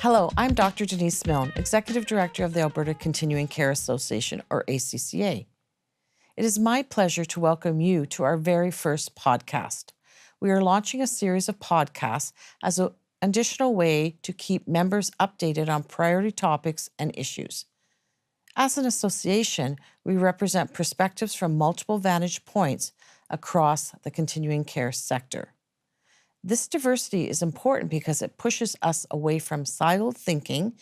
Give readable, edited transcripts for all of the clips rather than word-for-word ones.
Hello, I'm Dr. Denise Milne, Executive Director of the Alberta Continuing Care Association, or ACCA. It is my pleasure to welcome you to our very first podcast. We are launching a series of podcasts as an additional way to keep members updated on priority topics and issues. As an association, we represent perspectives from multiple vantage points across the continuing care sector. This diversity is important because it pushes us away from siloed thinking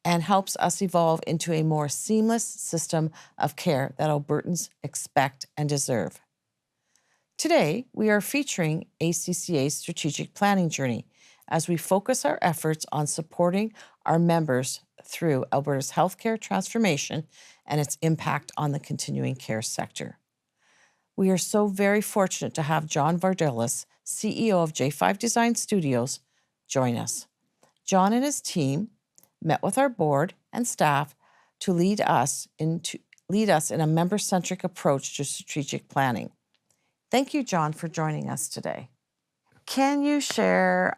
and helps us evolve into a more seamless system of care that Albertans expect and deserve. Today, we are featuring ACCA's strategic planning journey as we focus our efforts on supporting our members through Alberta's healthcare transformation and its impact on the continuing care sector. We are so very fortunate to have John Vardalos, CEO of J5 Design Studios, join us. John and his team met with our board and staff to lead us in a member-centric approach to strategic planning. Thank you, John, for joining us today. Can you share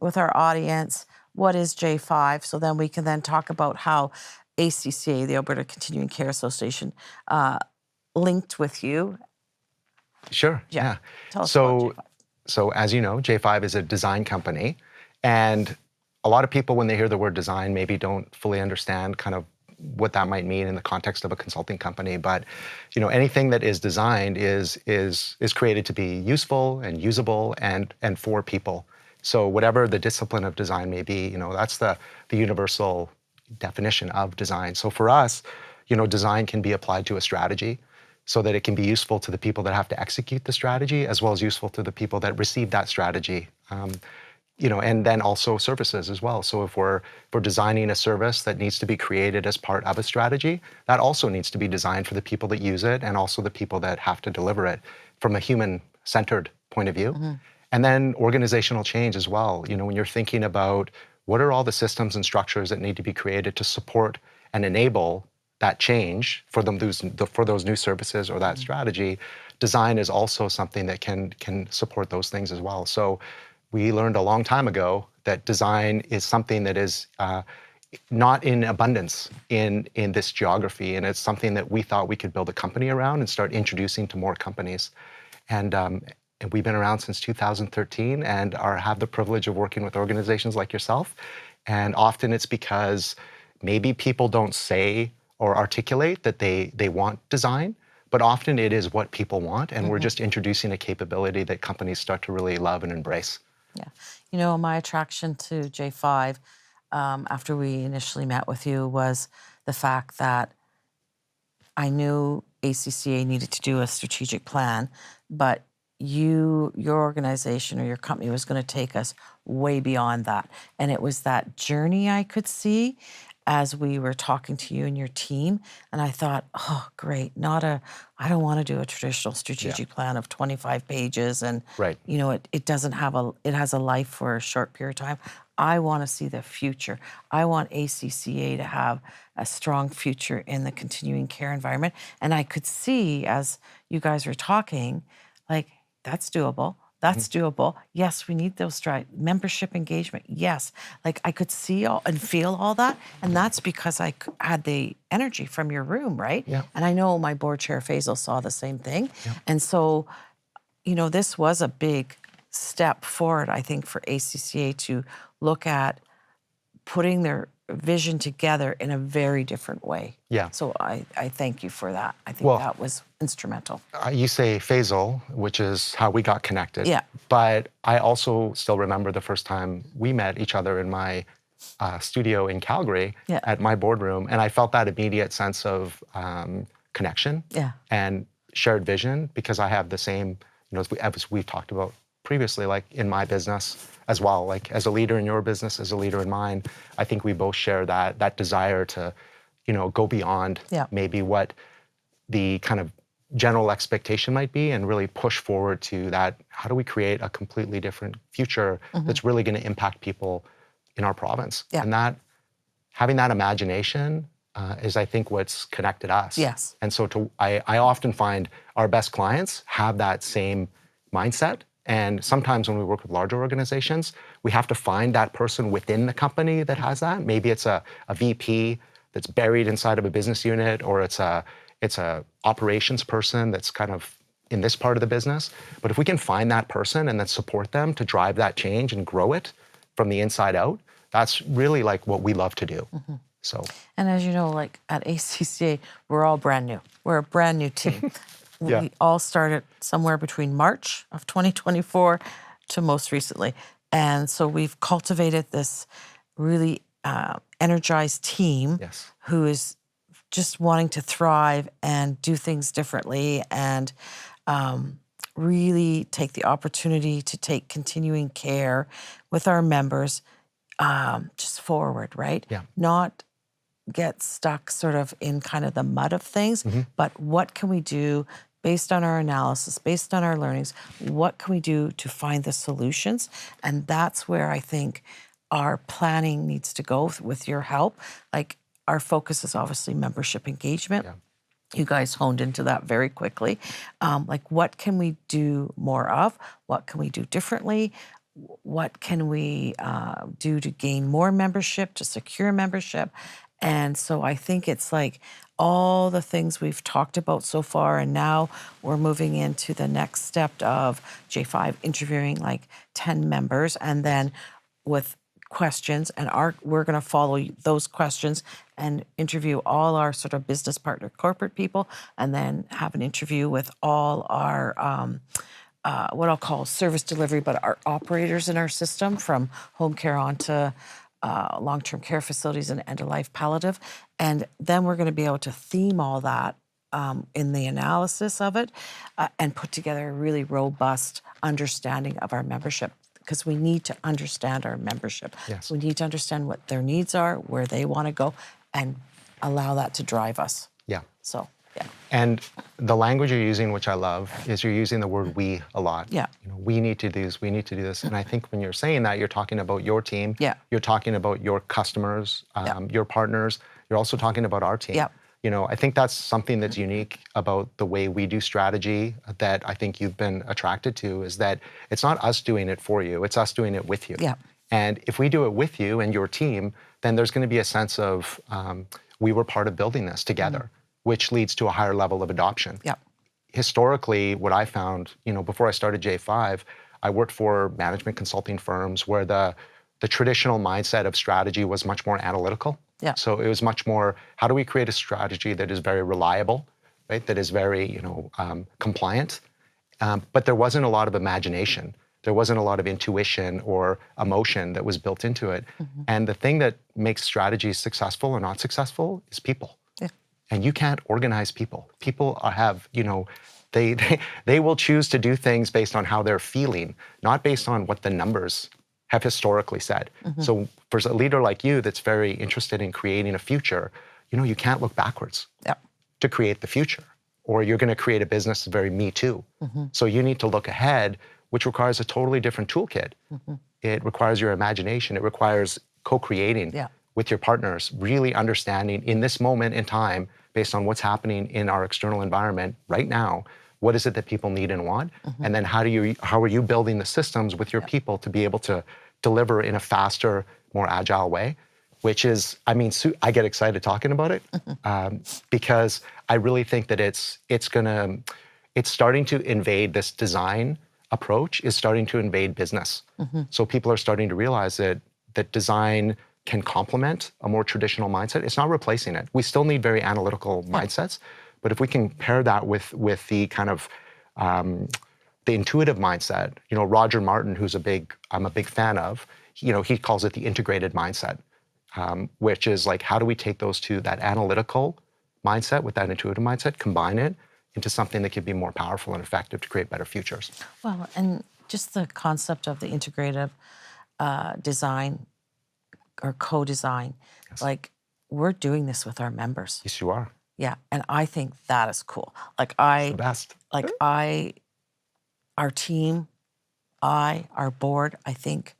with our audience what is J5, so then we can then talk about how ACCA, the Alberta Continuing Care Association, linked with you? Sure, yeah. Tell us about J5. So as you know, J5 is a design company, and a lot of people, when they hear the word design, maybe don't fully understand kind of what that might mean in the context of a consulting company. But you know, anything that is designed is created to be useful and usable and for people. So whatever the discipline of design may be, you know, that's the universal definition of design. So for us, you know, design can be applied to a strategy so that it can be useful to the people that have to execute the strategy, as well as useful to the people that receive that strategy. You know, and then also services as well. So if we're designing a service that needs to be created as part of a strategy, that also needs to be designed for the people that use it and also the people that have to deliver it from a human-centered point of view. Mm-hmm. And then organizational change as well. You know, when you're thinking about what are all the systems and structures that need to be created to support and enable that change for those new services or that mm-hmm. strategy, design is also something that can support those things as well. So we learned a long time ago that design is something that is not in abundance in this geography, and it's something that we thought we could build a company around and start introducing to more companies. And we've been around since 2013 and have the privilege of working with organizations like yourself. And often it's because maybe people don't say or articulate that they want design, but often it is what people want, and mm-hmm. we're just introducing a capability that companies start to really love and embrace. Yeah. You know, my attraction to J5 after we initially met with you was the fact that I knew ACCA needed to do a strategic plan, but your organization or your company was going to take us way beyond that. And it was that journey I could see as we were talking to you and your team. And I thought, oh, great, I don't want to do a traditional strategic plan of 25 pages. And, right. you know, it has a life for a short period of time. I want to see the future. I want ACCA to have a strong future in the continuing care environment. And I could see, as you guys were talking, like, that's doable. That's doable. Yes, we need those membership engagement. Yes, like I could see and feel all that. And that's because I had the energy from your room, right? Yeah. And I know my board chair, Faisal, saw the same thing. Yeah. And so, you know, this was a big step forward, I think, for ACCA to look at putting their vision together in a very different way. Yeah. So I thank you for that. I think that was instrumental. You say Faisal, which is how we got connected. Yeah. But I also still remember the first time we met each other in my studio in Calgary at my boardroom, and I felt that immediate sense of connection and shared vision, because I have the same, you know, as we've talked about previously, like in my business as well, like as a leader in your business, as a leader in mine, I think we both share that desire to, you know, go beyond maybe what the kind of general expectation might be and really push forward to that. How do we create a completely different future that's really going to impact people in our province? Yeah. And that, having that imagination is, I think, what's connected us. Yes. And so I often find our best clients have that same mindset And sometimes when we work with larger organizations, we have to find that person within the company that has that. Maybe it's a VP that's buried inside of a business unit, or it's a operations person that's kind of in this part of the business. But if we can find that person and then support them to drive that change and grow it from the inside out, that's really like what we love to do. So, And as you know, like at ACCA, we're all brand new. We're a brand new team. Yeah. We all started somewhere between March of 2024 to most recently. And so we've cultivated this really energized team yes. who is just wanting to thrive and do things differently and really take the opportunity to take continuing care with our members just forward, right? Yeah. Not get stuck sort of in kind of the mud of things, but what can we do based on our analysis, based on our learnings, what can we do to find the solutions? And that's where I think our planning needs to go with your help. Like our focus is obviously membership engagement. Yeah. You guys honed into that very quickly. Like what can we do more of? What can we do differently? What can we do to gain more membership, to secure membership? And so I think it's like all the things we've talked about so far, and now we're moving into the next step of J5 interviewing like 10 members, and then with questions, and we're going to follow those questions and interview all our sort of business partner corporate people, and then have an interview with all our what I'll call service delivery, but our operators in our system, from home care on to long-term care facilities and end-of-life palliative. And then we're going to be able to theme all that in the analysis of it and put together a really robust understanding of our membership, because we need to understand our membership. Yes. We need to understand what their needs are, where they want to go, and allow that to drive us. Yeah. So, yeah. And the language you're using, which I love, is you're using the word "we" a lot. Yeah. You know, we need to do this, we need to do this. And I think when you're saying that, you're talking about your team. Yeah. You're talking about your customers, your partners. You're also talking about our team. Yeah. You know, I think that's something that's unique about the way we do strategy that I think you've been attracted to, is that it's not us doing it for you, it's us doing it with you. Yeah. And if we do it with you and your team, then there's going to be a sense of we were part of building this together, which leads to a higher level of adoption. Yeah. Historically, what I found, you know, before I started J5, I worked for management consulting firms where the traditional mindset of strategy was much more analytical. Yeah. So it was much more, how do we create a strategy that is very reliable, right? That is very, you know, compliant. But there wasn't a lot of imagination. There wasn't a lot of intuition or emotion that was built into it. And the thing that makes strategies successful or not successful is people. Yeah. And you can't organize people. People have, you know, they will choose to do things based on how they're feeling, not based on what the numbers have historically said. So for a leader like you that's very interested in creating a future, you know, you can't look backwards to create the future, or you're going to create a business that's very me too. So you need to look ahead, which requires a totally different toolkit. It requires your imagination. It requires co-creating with your partners, really understanding in this moment in time, based on what's happening in our external environment right now, what is it that people need and want? And then how are you building the systems with your people to be able to deliver in a faster, more agile way? Which is, I mean, I get excited talking about it because I really think that it's starting to invade this design approach, is starting to invade business. So people are starting to realize that design can complement a more traditional mindset. It's not replacing it. We still need very analytical mindsets, but if we can pair that with the kind of the intuitive mindset, you know, Roger Martin, I'm a big fan of, you know, he calls it the integrated mindset, which is like, how do we take those two, that analytical mindset with that intuitive mindset, combine it into something that can be more powerful and effective to create better futures? Well, and just the concept of the integrative design or co-design, like we're doing this with our members. Yes, you are. Yeah, and I think that is cool. Like It's the best. Our team, our board, I think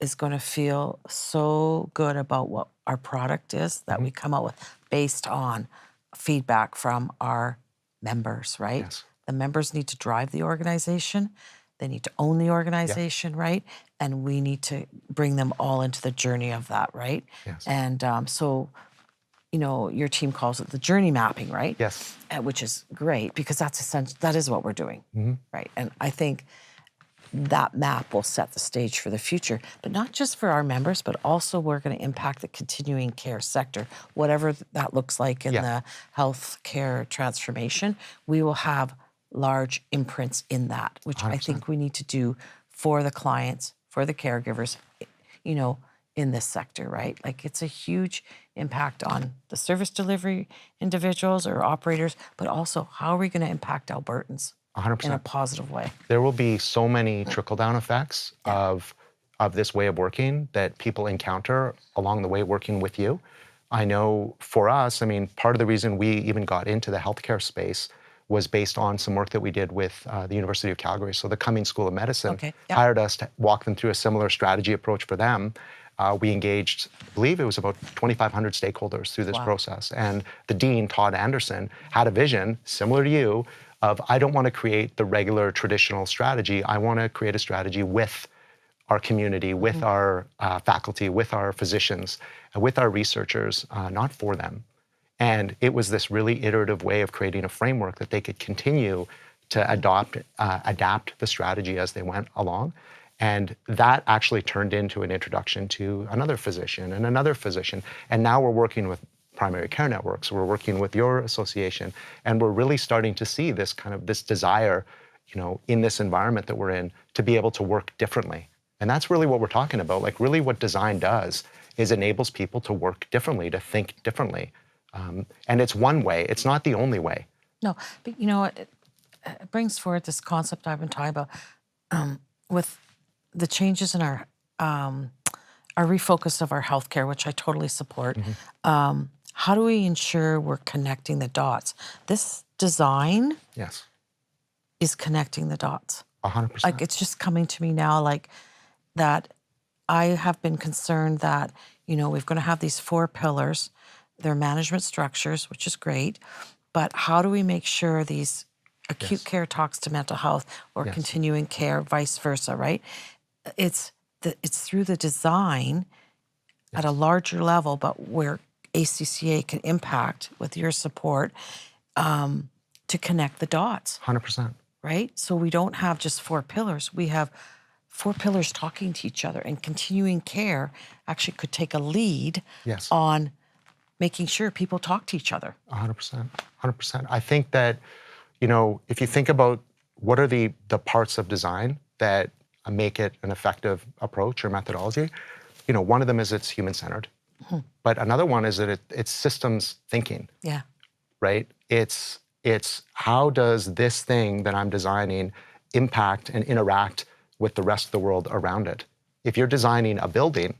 is going to feel so good about what our product is that we come out with based on feedback from our members, right? Yes. The members need to drive the organization, They need to own the organization, right? And we need to bring them all into the journey of that, right? Yes. And so, you know, your team calls it the journey mapping, right? Yes. Which is great because that's essential. That is what we're doing, right? And I think that map will set the stage for the future, but not just for our members, but also we're going to impact the continuing care sector, whatever that looks like in the healthcare transformation. We will have large imprints in that, which 100%. I think we need to do for the clients, for the caregivers, you know, in this sector, right? Like it's a huge impact on the service delivery individuals or operators, but also how are we going to impact Albertans 100%. in a positive way? There will be so many trickle-down effects of this way of working that people encounter along the way working with you. I know for us, I mean, part of the reason we even got into the healthcare space was based on some work that we did with the University of Calgary. So the Cummings School of Medicine hired us to walk them through a similar strategy approach for them. We engaged, I believe it was about 2,500 stakeholders through this process. And the dean, Todd Anderson, had a vision similar to you of, I don't want to create the regular traditional strategy. I want to create a strategy with our community, with our faculty, with our physicians, with our researchers, not for them. And it was this really iterative way of creating a framework that they could continue to adapt the strategy as they went along. And that actually turned into an introduction to another physician and another physician. And now we're working with primary care networks. We're working with your association. And we're really starting to see this kind of this desire, you know, in this environment that we're in to be able to work differently. And that's really what we're talking about. Like really what design does is enables people to work differently, to think differently. And it's one way. It's not the only way. No, but you know what? It brings forward this concept I've been talking about with the changes in our refocus of our healthcare, which I totally support. How do we ensure we're connecting the dots? This design is connecting the dots. 100%. Like it's just coming to me now, like that. I have been concerned that, you know, we're going to have these 4 pillars. They're management structures, which is great, but how do we make sure these acute care talks to mental health or continuing care, vice versa, right? It's through the design at a larger level, but where ACCA can impact with your support to connect the dots. 100%. Right? So we don't have just 4 pillars. We have 4 pillars talking to each other, and continuing care actually could take a lead on making sure people talk to each other. 100%. 100%. I think that, you know, if you think about what are the parts of design that make it an effective approach or methodology, you know, one of them is it's human-centered. But another one is that it's systems thinking. Yeah. Right? It's how does this thing that I'm designing impact and interact with the rest of the world around it? If you're designing a building,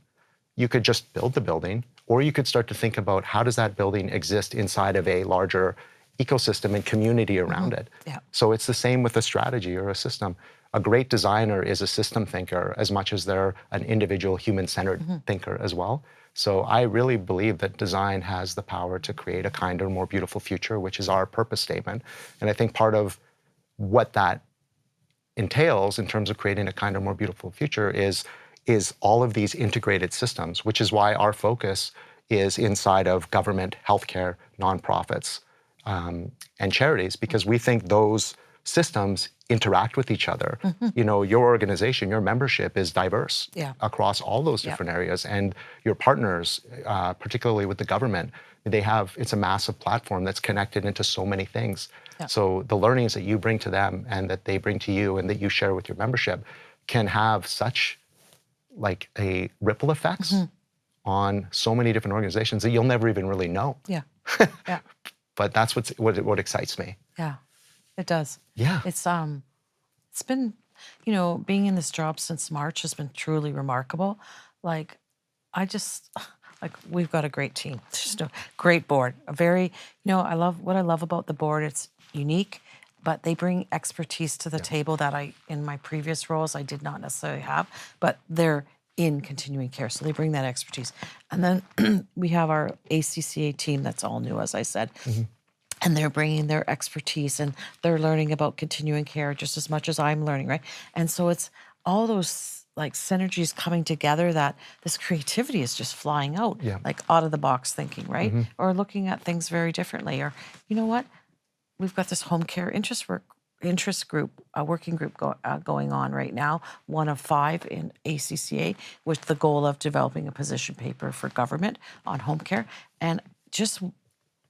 you could just build the building, or you could start to think about how does that building exist inside of a larger ecosystem and community around it. So it's the same with a strategy or a system. A great designer is a system thinker as much as they're an individual human-centered thinker as well. So I really believe that design has the power to create a kinder, more beautiful future, which is our purpose statement. And I think part of what that entails in terms of creating a kinder, more beautiful future is all of these integrated systems, which is why our focus is inside of government, healthcare, nonprofits, and charities, because we think those systems interact with each other. You know, your organization, your membership is diverse across all those different areas, and your partners, particularly with the government, it's a massive platform that's connected into so many things. So the learnings that you bring to them and that they bring to you and that you share with your membership can have such like a ripple effects on so many different organizations that you'll never even really know. But that's what excites me. Yeah, it does. Yeah. It's been, you know, being in this job since March has been truly remarkable. Like, we've got a great team. Just a great board. A very, you know, I love about the board. It's unique, but they bring expertise to the table that in my previous roles, I did not necessarily have, but they're in continuing care. So they bring that expertise. And then we have our ACCA team that's all new, as I said. and they're bringing their expertise, and they're learning about continuing care just as much as I'm learning, right? And so it's all those like synergies coming together that this creativity is just flying out, Yeah. like out of the box thinking, right? Or looking at things very differently. Or, you know what? We've got this home care interest group, a working group going on right now, one of 5 in ACCA, with the goal of developing a position paper for government on home care. And just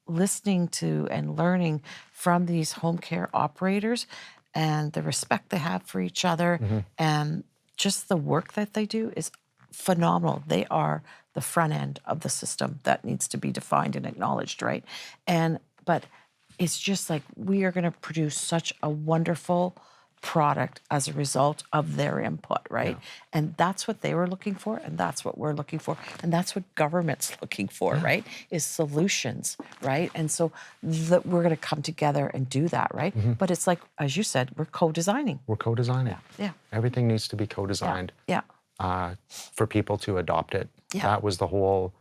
listening to and learning from these home care operators and the respect they have for each other and just the work that they do is phenomenal. They are the front end of the system that needs to be defined and acknowledged, right? But it's just like we are going to produce such a wonderful product as a result of their input, right? And that's what they were looking for, and that's what we're looking for, and that's what government's looking for, right? Is solutions, right? And so we're going to come together and do that, right? But it's like, as you said, we're co-designing. We're co-designing. Yeah. Everything needs to be co-designed. Yeah. For people to adopt it. Yeah. That was the whole,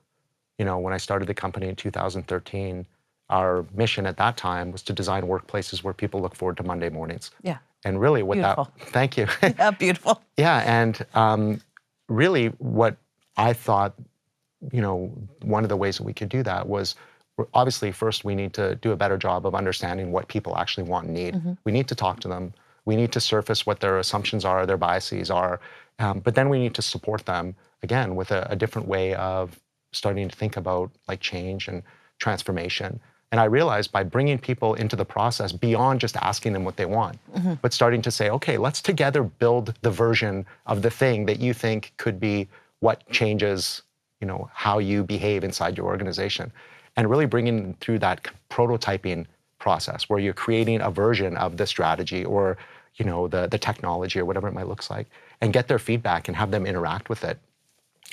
when I started the company in 2013, our mission at that time was to design workplaces where people look forward to Monday mornings. Yeah. And really what Beautiful. Thank you. Yeah, beautiful. Yeah, and really what I thought, one of the ways that we could do that was, obviously first we need to do a better job of understanding what people actually want and need. We need to talk to them. We need to surface what their assumptions are, their biases are, but then we need to support them, again, with a different way of starting to think about like change and transformation. And I realized by bringing people into the process beyond just asking them what they want, but starting to say, okay, let's together build the version of the thing that you think could be what changes, how you behave inside your organization. And really bringing them through that prototyping process where you're creating a version of the strategy or, the technology or whatever it might look like, and get their feedback and have them interact with it.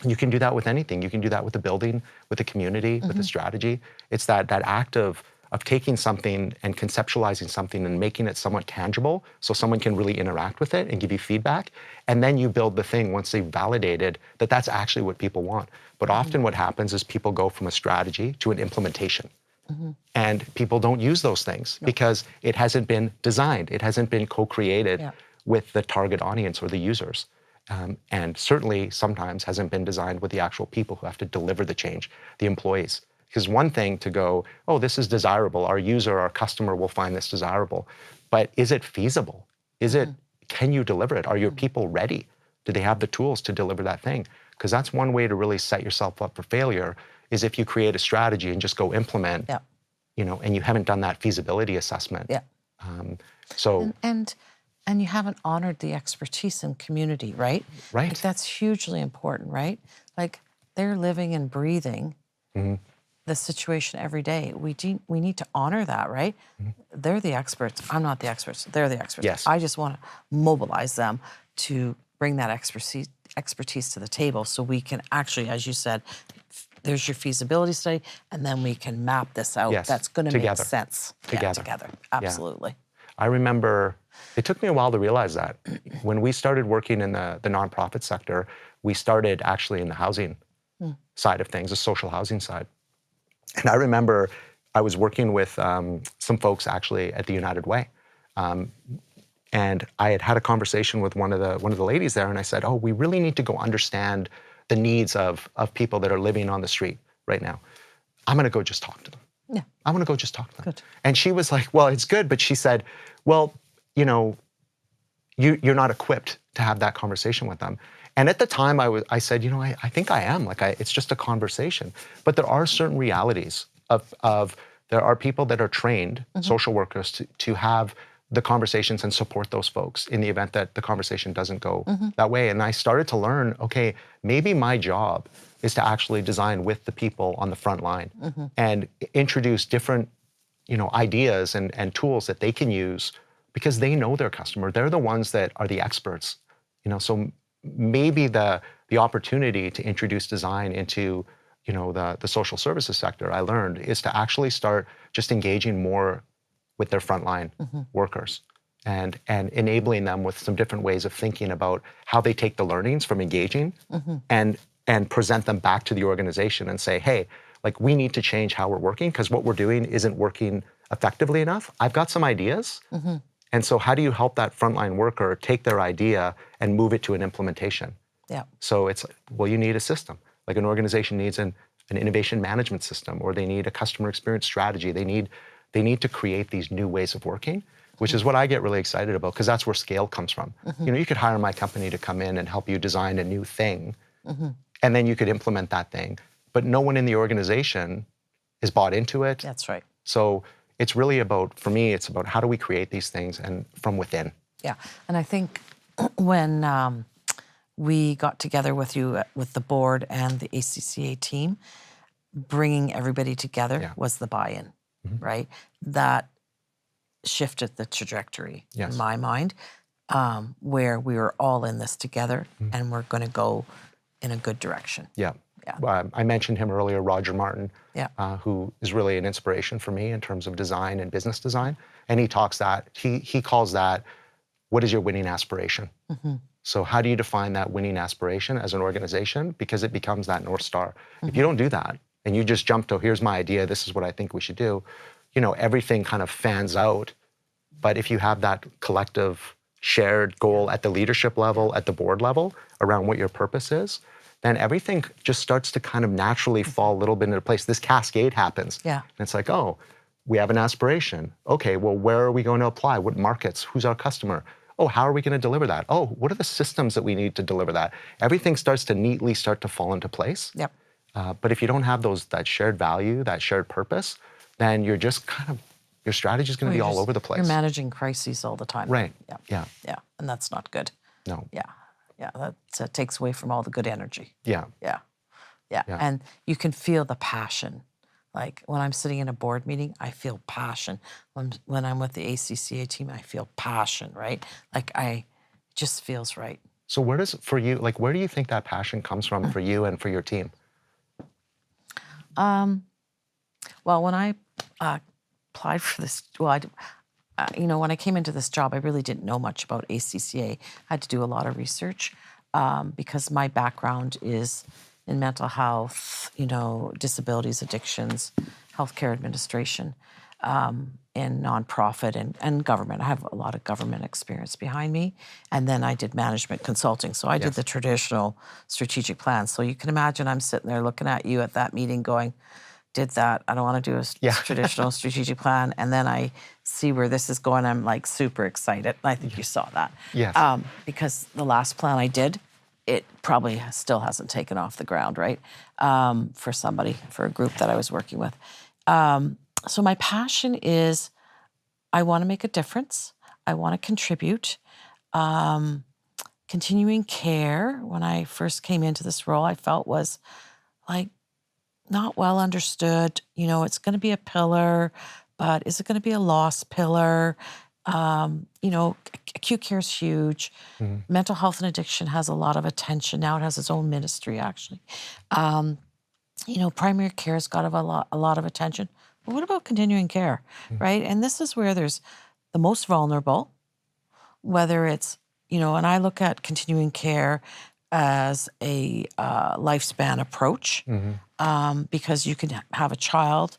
You can do that with anything. You can do that with the building, with the community, with the strategy. It's that act of taking something and conceptualizing something and making it somewhat tangible so someone can really interact with it and give you feedback. And then you build the thing once they've validated that that's actually what people want. But often what happens is people go from a strategy to an implementation. And people don't use those things because it hasn't been designed. It hasn't been co-created with the target audience or the users. And certainly sometimes hasn't been designed with the actual people who have to deliver the change, the employees. Because one thing to go, oh, this is desirable, our user, our customer will find this desirable, but is it feasible? Can you deliver it? Are your people ready? Do they have the tools to deliver that thing? Because that's one way to really set yourself up for failure, is if you create a strategy and just go implement, and you haven't done that feasibility assessment. And you haven't honored the expertise in community, right? Right. Like that's hugely important, right? Like they're living and breathing the situation every day. We need to honor that, right? They're the experts. I'm not the experts. They're the experts. Yes. I just want to mobilize them to bring that expertise to the table so we can actually, as you said, there's your feasibility study, and then we can map this out. Yes. That's going to make Together. sense. Together. Yeah, together. Absolutely. Yeah. I remember, it took me a while to realize that. When we started working in the nonprofit sector, we started actually in the housing side of things, the social housing side. And I remember I was working with some folks actually at the United Way. And I had a conversation with one of the ladies there, and I said, oh, we really need to go understand the needs of people that are living on the street right now. I'm gonna go just talk to them. Yeah. I'm gonna go just talk to them. Good. And she was like, well, it's good, but she said, well, you're not equipped to have that conversation with them. And at the time I said, I think I am, it's just a conversation. But there are certain realities of there are people that are trained, social workers, to have the conversations and support those folks in the event that the conversation doesn't go that way. And I started to learn, okay, maybe my job is to actually design with the people on the front line and introduce different, ideas and tools that they can use because they know their customer. They're the ones that are the experts, so maybe the opportunity to introduce design into, the social services sector, I learned, is to actually start just engaging more with their frontline workers and enabling them with some different ways of thinking about how they take the learnings from engaging and present them back to the organization and say, hey, we need to change how we're working because what we're doing isn't working effectively enough, I've got some ideas. And so how do you help that frontline worker take their idea and move it to an implementation? Yeah. So it's, well, you need a system. Like an organization needs an innovation management system, or they need a customer experience strategy. They need to create these new ways of working, which is what I get really excited about, because that's where scale comes from. You know, you could hire my company to come in and help you design a new thing, and then you could implement that thing. But no one in the organization is bought into it. That's right. So it's really about, for me, it's about how do we create these things and from within. Yeah, and I think when we got together with you, with the board and the ACCA team, bringing everybody together was the buy-in, right? That shifted the trajectory in my mind, where we were all in this together and we're going to go in a good direction. Yeah. I mentioned him earlier, Roger Martin, who is really an inspiration for me in terms of design and business design. And he talks that, he calls that, what is your winning aspiration? So how do you define that winning aspiration as an organization? Because it becomes that North Star. If you don't do that, and you just jump to, here's my idea, this is what I think we should do, you know, everything kind of fans out. But if you have that collective shared goal at the leadership level, at the board level, around what your purpose is, then everything just starts to kind of naturally fall a little bit into place. This cascade happens. Yeah. And it's like, oh, we have an aspiration. Okay, well, where are we going to apply? What markets? Who's our customer? Oh, how are we going to deliver that? Oh, what are the systems that we need to deliver that? Everything starts to neatly start to fall into place. Yep. But if you don't have that shared value, that shared purpose, then you're just kind of, your strategy is going to be all over the place. You're managing crises all the time. Right. Yeah. And that's not good. No. Yeah, that takes away from all the good energy. Yeah. And you can feel the passion. Like when I'm sitting in a board meeting, I feel passion. When I'm with the ACCA team, I feel passion, right? Like it just feels right. So where do you think that passion comes from for you and for your team? Well, when I applied for this, you know, when I came into this job, I really didn't know much about ACCA. I had to do a lot of research because my background is in mental health, you know, disabilities, addictions, healthcare administration, and nonprofit and government. I have a lot of government experience behind me. And then I did management consulting. So I did the traditional strategic plans. So you can imagine I'm sitting there looking at you at that meeting going, did that. I don't want to do a traditional strategic plan. And then I see where this is going. I'm like super excited. And I think you saw that. Yes. Because the last plan I did, it probably still hasn't taken off the ground, right? For a group that I was working with. So my passion is I want to make a difference. I want to contribute. Continuing care, when I first came into this role, I felt was like not well understood. You know, it's going to be a pillar, but is it going to be a lost pillar? You know, acute care is huge. Mental health and addiction has a lot of attention. Now it has its own ministry, actually. You know, primary care has got a lot of attention. But what about continuing care, right? And this is where there's the most vulnerable, whether it's, you know, and I look at continuing care as a lifespan approach because you can have a child,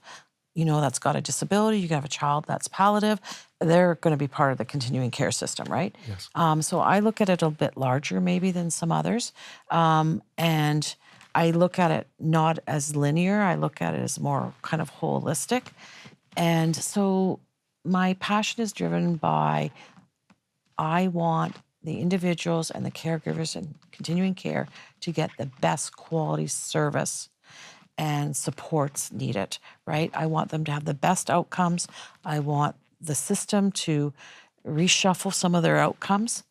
you know, that's got a disability. You can have a child that's palliative. They're going to be part of the continuing care system, right? Yes. So I look at it a bit larger maybe than some others. And I look at it not as linear. I look at it as more kind of holistic. And so my passion is driven by I want the individuals and the caregivers in continuing care to get the best quality service and supports needed, right? I want them to have the best outcomes. I want the system to reshuffle some of their outcomes.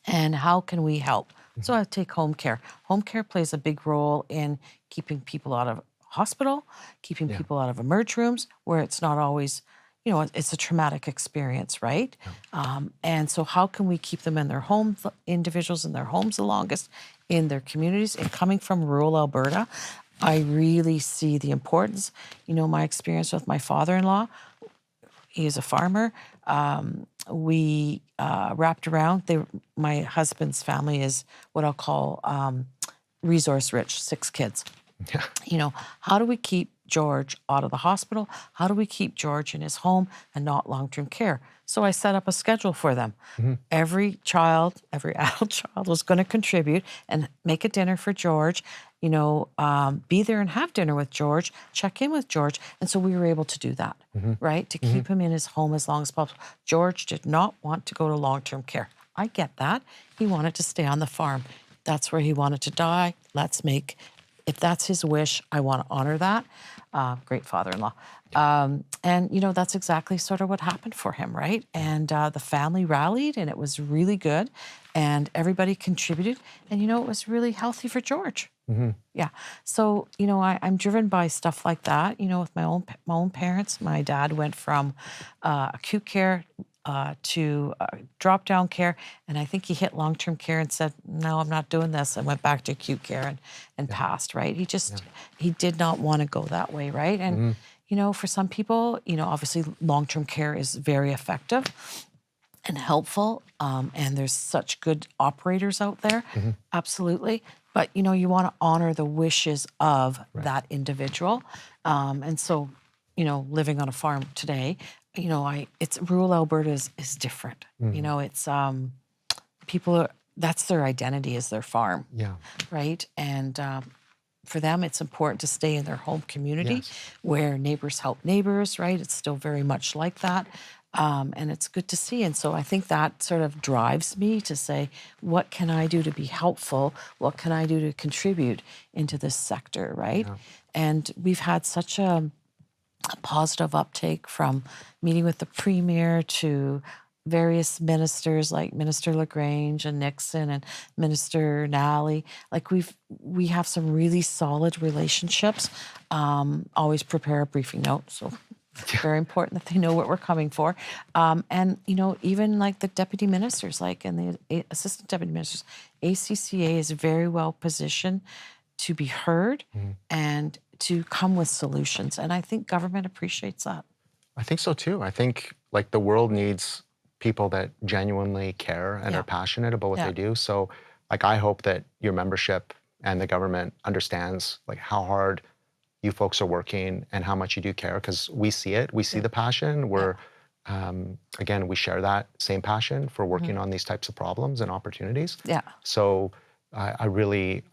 And how can we help? So I take home care. Home care plays a big role in keeping people out of hospital, keeping people out of emerge rooms where it's not always, you know, it's a traumatic experience, right? And so how can we keep them in their homes, individuals in their homes the longest, in their communities? And coming from rural Alberta, I really see the importance. You know, my experience with my father-in-law, he is a farmer. We wrapped around. My husband's family is what I'll call resource rich, 6 kids. You know, how do we keep George out of the hospital? How do we keep George in his home and not long-term care? So I set up a schedule for them. Every adult child was going to contribute and make a dinner for George, be there and have dinner with George, check in with George. And so we were able to do that, right? To keep him in his home as long as possible. George did not want to go to long-term care. I get that. He wanted to stay on the farm. That's where he wanted to die. If that's his wish, I want to honor that. Great father-in-law. And, that's exactly sort of what happened for him, right? And the family rallied, and it was really good. And everybody contributed. And, it was really healthy for George. Yeah. So, I'm driven by stuff like that, with my own parents. My dad went from acute care to drop-down care, and I think he hit long-term care and said, no, I'm not doing this, and went back to acute care and passed, right? He did not want to go that way, right? And, for some people, obviously long-term care is very effective and helpful, and there's such good operators out there, absolutely. But, you want to honor the wishes of that individual. And so, living on a farm today, it's rural Alberta is different. It's that's their identity, is their farm. Yeah. Right. And for them, it's important to stay in their home community where neighbors help neighbors, right? It's still very much like that. And it's good to see. And so I think that sort of drives me to say, what can I do to be helpful? What can I do to contribute into this sector, right? Yeah. And we've had such a positive uptake from meeting with the Premier to various ministers like Minister LaGrange and Nixon and Minister Nally. Like we have some really solid relationships. Always prepare a briefing note, so very important that they know what we're coming for. And even like the deputy ministers, and the assistant deputy ministers, ACCA is very well positioned to be heard and to come with solutions. And I think government appreciates that. I think so too. I think the world needs people that genuinely care and are passionate about what they do. So I hope that your membership and the government understands how hard you folks are working and how much you do care, because we see it. We see the passion. We're, again, we share that same passion for working on these types of problems and opportunities. Yeah. So I really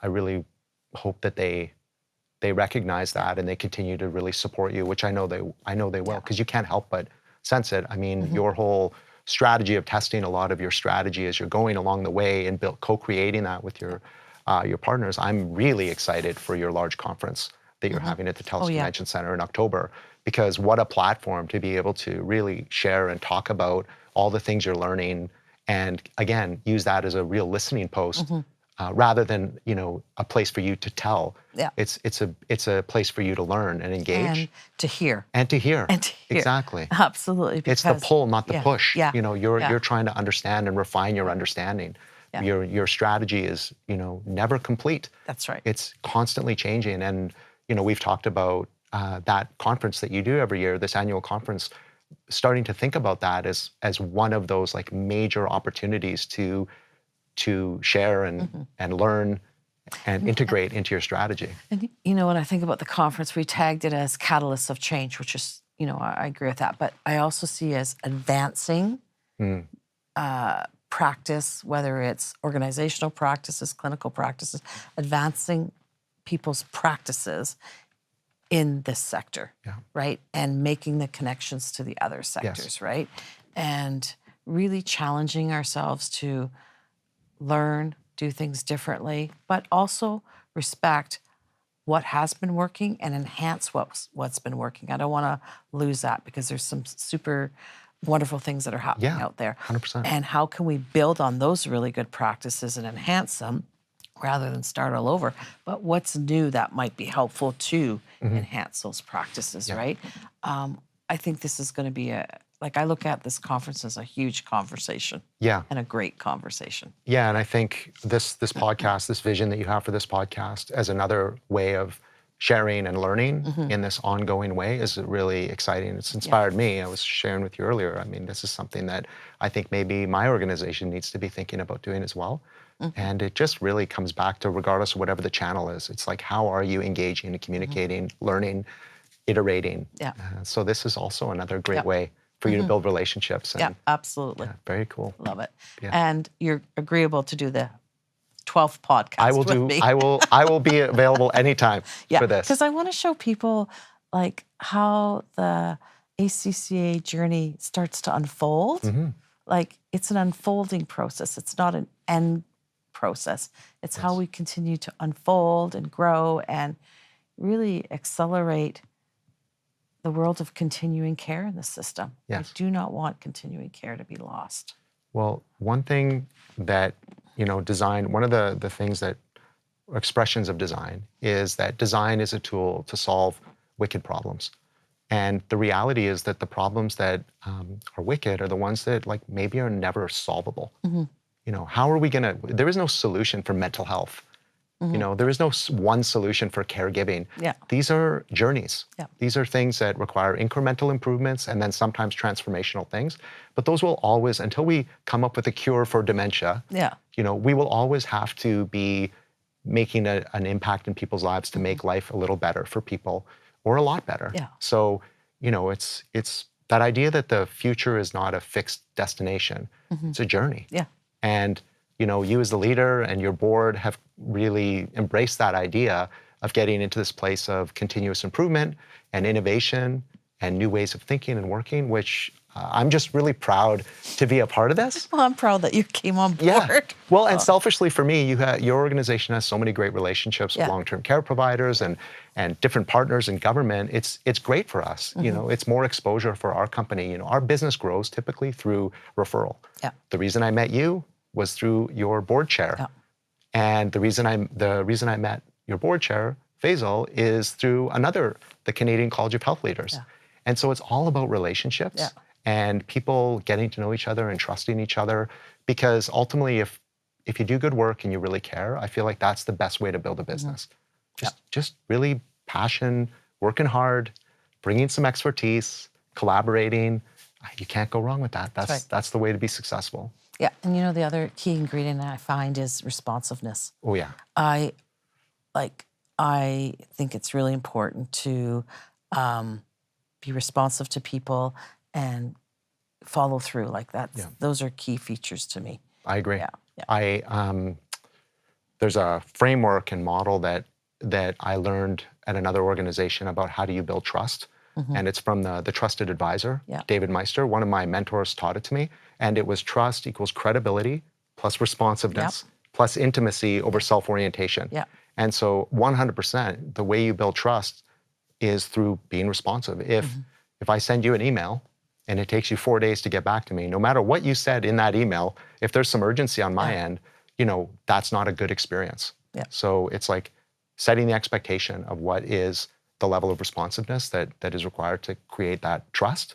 hope that they recognize that and they continue to really support you, which I know they will, because you can't help but sense it. I mean, your whole strategy of testing a lot of your strategy as you're going along the way and co-creating that with your partners. I'm really excited for your large conference that you're having at the TELUS Convention Center in October, because what a platform to be able to really share and talk about all the things you're learning, and again, use that as a real listening post. Rather than a place for you to tell. Yeah. It's a place for you to learn and engage. And to hear. Exactly. Absolutely. It's the pull, not the push. Yeah. You're trying to understand and refine your understanding. Yeah. Your strategy is never complete. That's right. It's constantly changing. And we've talked about that conference that you do every year, this annual conference, starting to think about that as one of those major opportunities to share and learn and integrate into your strategy. And when I think about the conference, we tagged it as catalysts of change, which is, I agree with that. But I also see as advancing practice, whether it's organizational practices, clinical practices, advancing people's practices in this sector, right? And making the connections to the other sectors, right? And really challenging ourselves to learn, do things differently, but also respect what has been working and enhance what's been working. I don't want to lose that, because there's some super wonderful things that are happening out there. 100%. And how can we build on those really good practices and enhance them rather than start all over? But what's new that might be helpful to enhance those practices, right? I think this is going to be I look at this conference as a huge conversation. Yeah. And a great conversation. Yeah, and I think this podcast, this vision that you have for this podcast as another way of sharing and learning in this ongoing way is really exciting. It's inspired me. I was sharing with you earlier. I mean, this is something that I think maybe my organization needs to be thinking about doing as well. And it just really comes back to, regardless of whatever the channel is, it's how are you engaging and communicating, learning, iterating. Yeah. So this is also another great Yep. way for you to build relationships. And, Yeah, absolutely. very cool. Love it. Yeah. And you're agreeable to do the 12th podcast I will with do. me. I will be available anytime for this. Because I want to show people like how the ACCA journey starts to unfold. Like it's an unfolding process. It's not an end process. It's how we continue to unfold and grow and really accelerate the world of continuing care in the system. Yes. I do not want continuing care to be lost. Well, one thing that, design, one of the things that, expressions of design, is that design is a tool to solve wicked problems. And the reality is that the problems that are wicked are the ones that like maybe are never solvable. How are we gonna, there is no solution for mental health. There is no one solution for caregiving. Yeah. These are journeys. Yeah. These are things that require incremental improvements and then sometimes transformational things. But those will always, until we come up with a cure for dementia, we will always have to be making an impact in people's lives to make life a little better for people, or a lot better. Yeah. So, it's that idea that the future is not a fixed destination. It's a journey. Yeah. And you as the leader and your board have really embraced that idea of getting into this place of continuous improvement and innovation and new ways of thinking and working, which I'm just really proud to be a part of this. Well, I'm proud that you came on board. Yeah. Well, and selfishly for me, your organization has so many great relationships with long-term care providers and different partners in government. It's great for us. It's more exposure for our company. Our business grows typically through referral. Yeah. The reason I met you was through your board chair. Yeah. And the reason I met your board chair, Faisal, is through the Canadian College of Health Leaders. Yeah. And so it's all about relationships and people getting to know each other and trusting each other. Because ultimately, if you do good work and you really care, I feel like that's the best way to build a business. Just really passion, working hard, bringing some expertise, collaborating. You can't go wrong with that. That's the way to be successful. Yeah, and the other key ingredient I find is responsiveness. Oh yeah. I think it's really important to be responsive to people and follow through like that. Those are key features to me. I agree. Yeah. There's a framework and model that I learned at another organization about how do you build trust. And it's from the Trusted Advisor, David Meister. One of my mentors taught it to me. And it was trust equals credibility plus responsiveness plus intimacy over self-orientation. And so 100%, the way you build trust is through being responsive. If I send you an email and it takes you 4 days to get back to me, no matter what you said in that email, if there's some urgency on my end, that's not a good experience. So it's like setting the expectation of what is the level of responsiveness that is required to create that trust.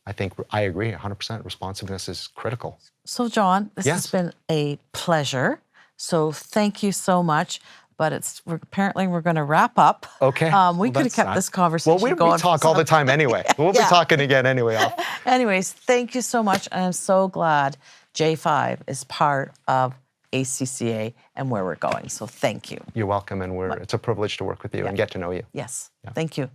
I agree 100%. Responsiveness is critical. So John, this has been a pleasure. So thank you so much. But apparently we're going to wrap up. Okay. We could have kept this conversation going. Well, we talk all the time anyway. We'll be talking again anyway. Anyways, thank you so much. And I'm so glad J5 is part of ACCA and where we're going. So thank you. You're welcome. And it's a privilege to work with you and get to know you. Yes. Thank you.